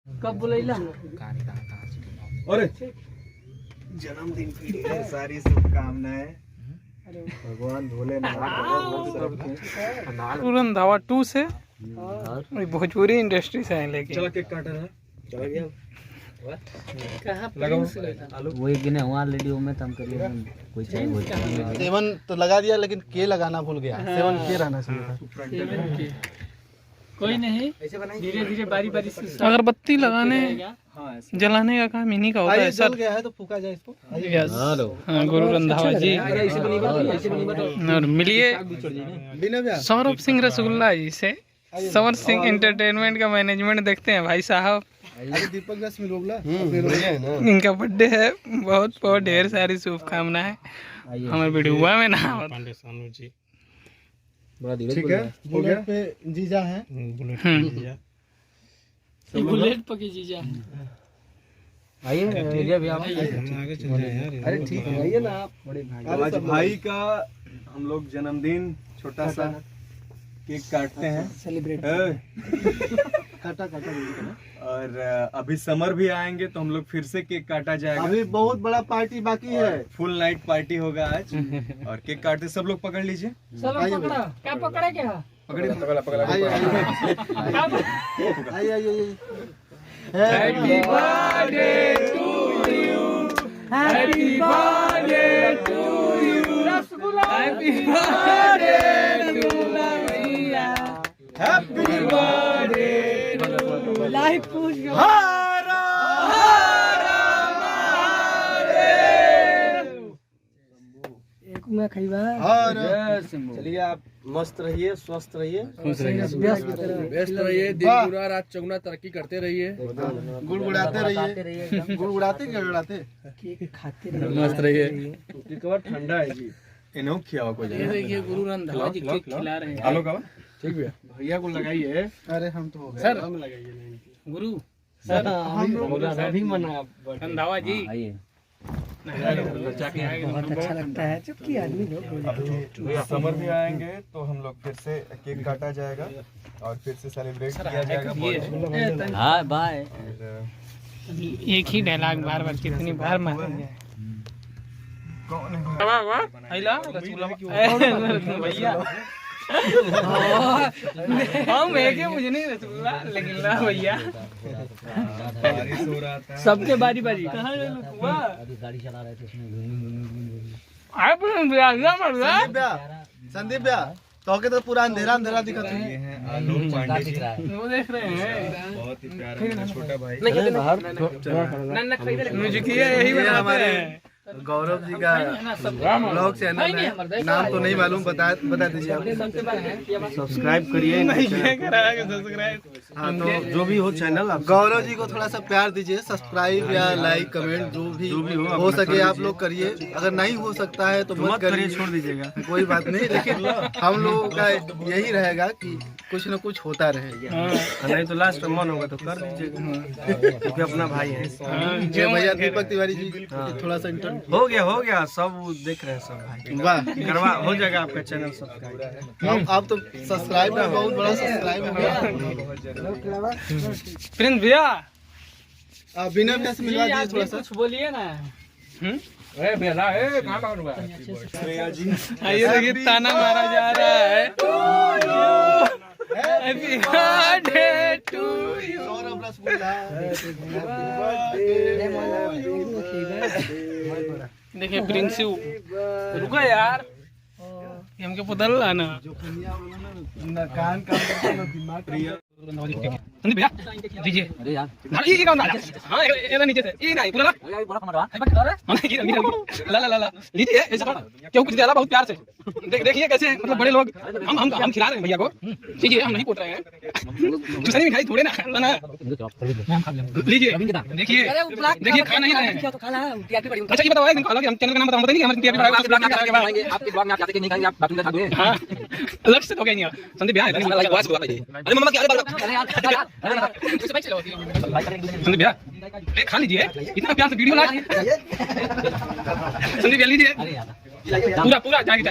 कब बुलाइला? अरे जन्मदिन की ढेर सारी शुभकामनाएं। भगवान भोलेनाथ। रंधावा 2 से भोजपुरी इंडस्ट्री से है। लेकिन चलो केक काटा है। चला गया कहाँ वो एक दिन वहाँ रेडियो में तम कर लिया कोई चाहिए भोजपुरी। 7 तो लगा दिया लेकिन के लगाना भूल गया। 7 के रहना चाहिए। कोई नहीं, धीरे धीरे बारी बारी से अगरबत्ती लगाने जलाने का काम इन्हीं का होता है जल सर। गया है तो फूका जाए इसको। हाँ, गुरु रंधावा जी और मिलिए सौरभ सिंह रसगुल्ला जी से। सौरभ सिंह एंटरटेनमेंट का मैनेजमेंट देखते हैं भाई साहब। दीपक रस मिलोगला इनका बर्थडे है। बहुत बहुत ढेर सारी शुभकामनाएं। हमारे वीडियो में ना पांडे सानू जी ठीक है हो गया। पे जीजा है। बुलेट पके जीजा। आइए भी आप अरे ठीक है आइए ना आप बड़े भाई। आज भाई का हम लोग जन्मदिन छोटा सा केक काटते हैं। सेलिब्रेट काटा और अभी समर भी आएंगे तो हम लोग फिर से केक काटा जाएगा। अभी बहुत बड़ा पार्टी बाकी है। फुल नाइट पार्टी होगा आज। और केक काटते सब लोग पकड़ लीजिए। चलो पकड़ा। क्या पकड़ा क्या? पकड़िए आइए happy birthday to you. Happy birthday to you. Happy birthday to भैया। हैप्पी बर्थडे लाइव पूछ एक में खइबा। चलिए आप मस्त रहिए, स्वस्थ रहिए, व्यस्त रहिए। दिन गुना रात चौगुना तरक्की करते रहिए। गुड़गुड़ाते रहिए। गुड़गुड़ाते क्या गुड़ाते केक खाते मस्त रहिए। ठंडा है जी। इन्हों खियाओ को ये देखिए गुरु रंधावा जी केक खिला रहे हैं। आलो का ठीक है भैया को लगाइए। अरे हम तो सर हम लगाइए नहीं। गुरु सर हम अभी मना रंधावा जी आइए बहुत अच्छा लगता है चुपकी आदमी लोग। समर भी आएंगे तो हम लोग फिर से केक काटा जाएगा और फिर से सेलिब्रेट किया जाएगा। हाँ बाय। एक ही डायलॉग बार बार कितनी बार मारेंगे। भैया हम एक मुझे नहीं रसगुल्ला लेकिन ला भैया बारिश हो रहा था। सबके बारी बारी। अभी गाड़ी चला रहे थे उसमें संदीप भैया तो के तो पूरा अंधेरा अंधेरा दिखता है। ये हैं आलोक पांडे जी। वो देख रहे हैं बहुत ही प्यारा मेरा छोटा भाई। म्यूजिक यही बनाते हैं। गौरव जी का ब्लॉग चैनल है। नाम तो नहीं मालूम, बता दीजिए आप। सब्सक्राइब करिए। हाँ तो जो भी हो चैनल गौरव जी को थोड़ा सा प्यार दीजिए। सब्सक्राइब या लाइक कमेंट जो भी हो सके आप लोग करिए। अगर नहीं हो सकता है तो मत करिए, छोड़ दीजिएगा, कोई बात नहीं। लेकिन हम लोगों का यही रहेगा कि कुछ न कुछ होता रहे। नहीं तो लास्ट में मन होगा तो कर दीजिएगा क्योंकि अपना भाई है। भैया दीपक तिवारी जी थोड़ा सा हो गया सब देख रहे हैं सब भाई। वाह करवा हो जाएगा आपका चैनल सब्सक्राइब। आप तो सब्सक्राइब का बहुत बड़ा सब्सक्राइब हो गया। प्रिंस भैया बिना भैया से मिलवा दीजिए थोड़ा सा। कुछ बोलिए ना। श्रेया जी आइए देखिए ताना मारा जा रहा है। Happy birthday to you. Saurabh rasgulla देखिए प्रिंस रुको यार हमके पता लाना कान का प्रिया संदीप भैया दीजिए। अरे यार ये क्या होता है? हाँ ये नीचे से ये नहीं पूरा बोला कमरा ला ला ला ला लीजिए ऐसा क्यों कुछ ज्यादा बहुत प्यार से देखिए कैसे मतलब बड़े लोग हम खिला रहे हैं भैया को। लीजिए हम नहीं पूछ रहे हैं दूसरी मिठाई थोड़े ना खाना। लीजिए देखिए देखिए खा नहीं रहे हैं। अच्छा ये बताओ एक दिन खा लो कि हम चैनल का नाम बताओ नहीं हमारे टीआरपी बढ़ाएगा आपके ब्लॉग में आप जाते नहीं कहेंगे आप बातों में खा हां लक्ष्य तो गई नहीं संदीप भैया लाइक वॉइस बोला अरे मम्मा क्या संदीप भैया खा लीजिए इतना प्यार से वीडियो ला संदीप भैया लीजिए पूरा जाएगी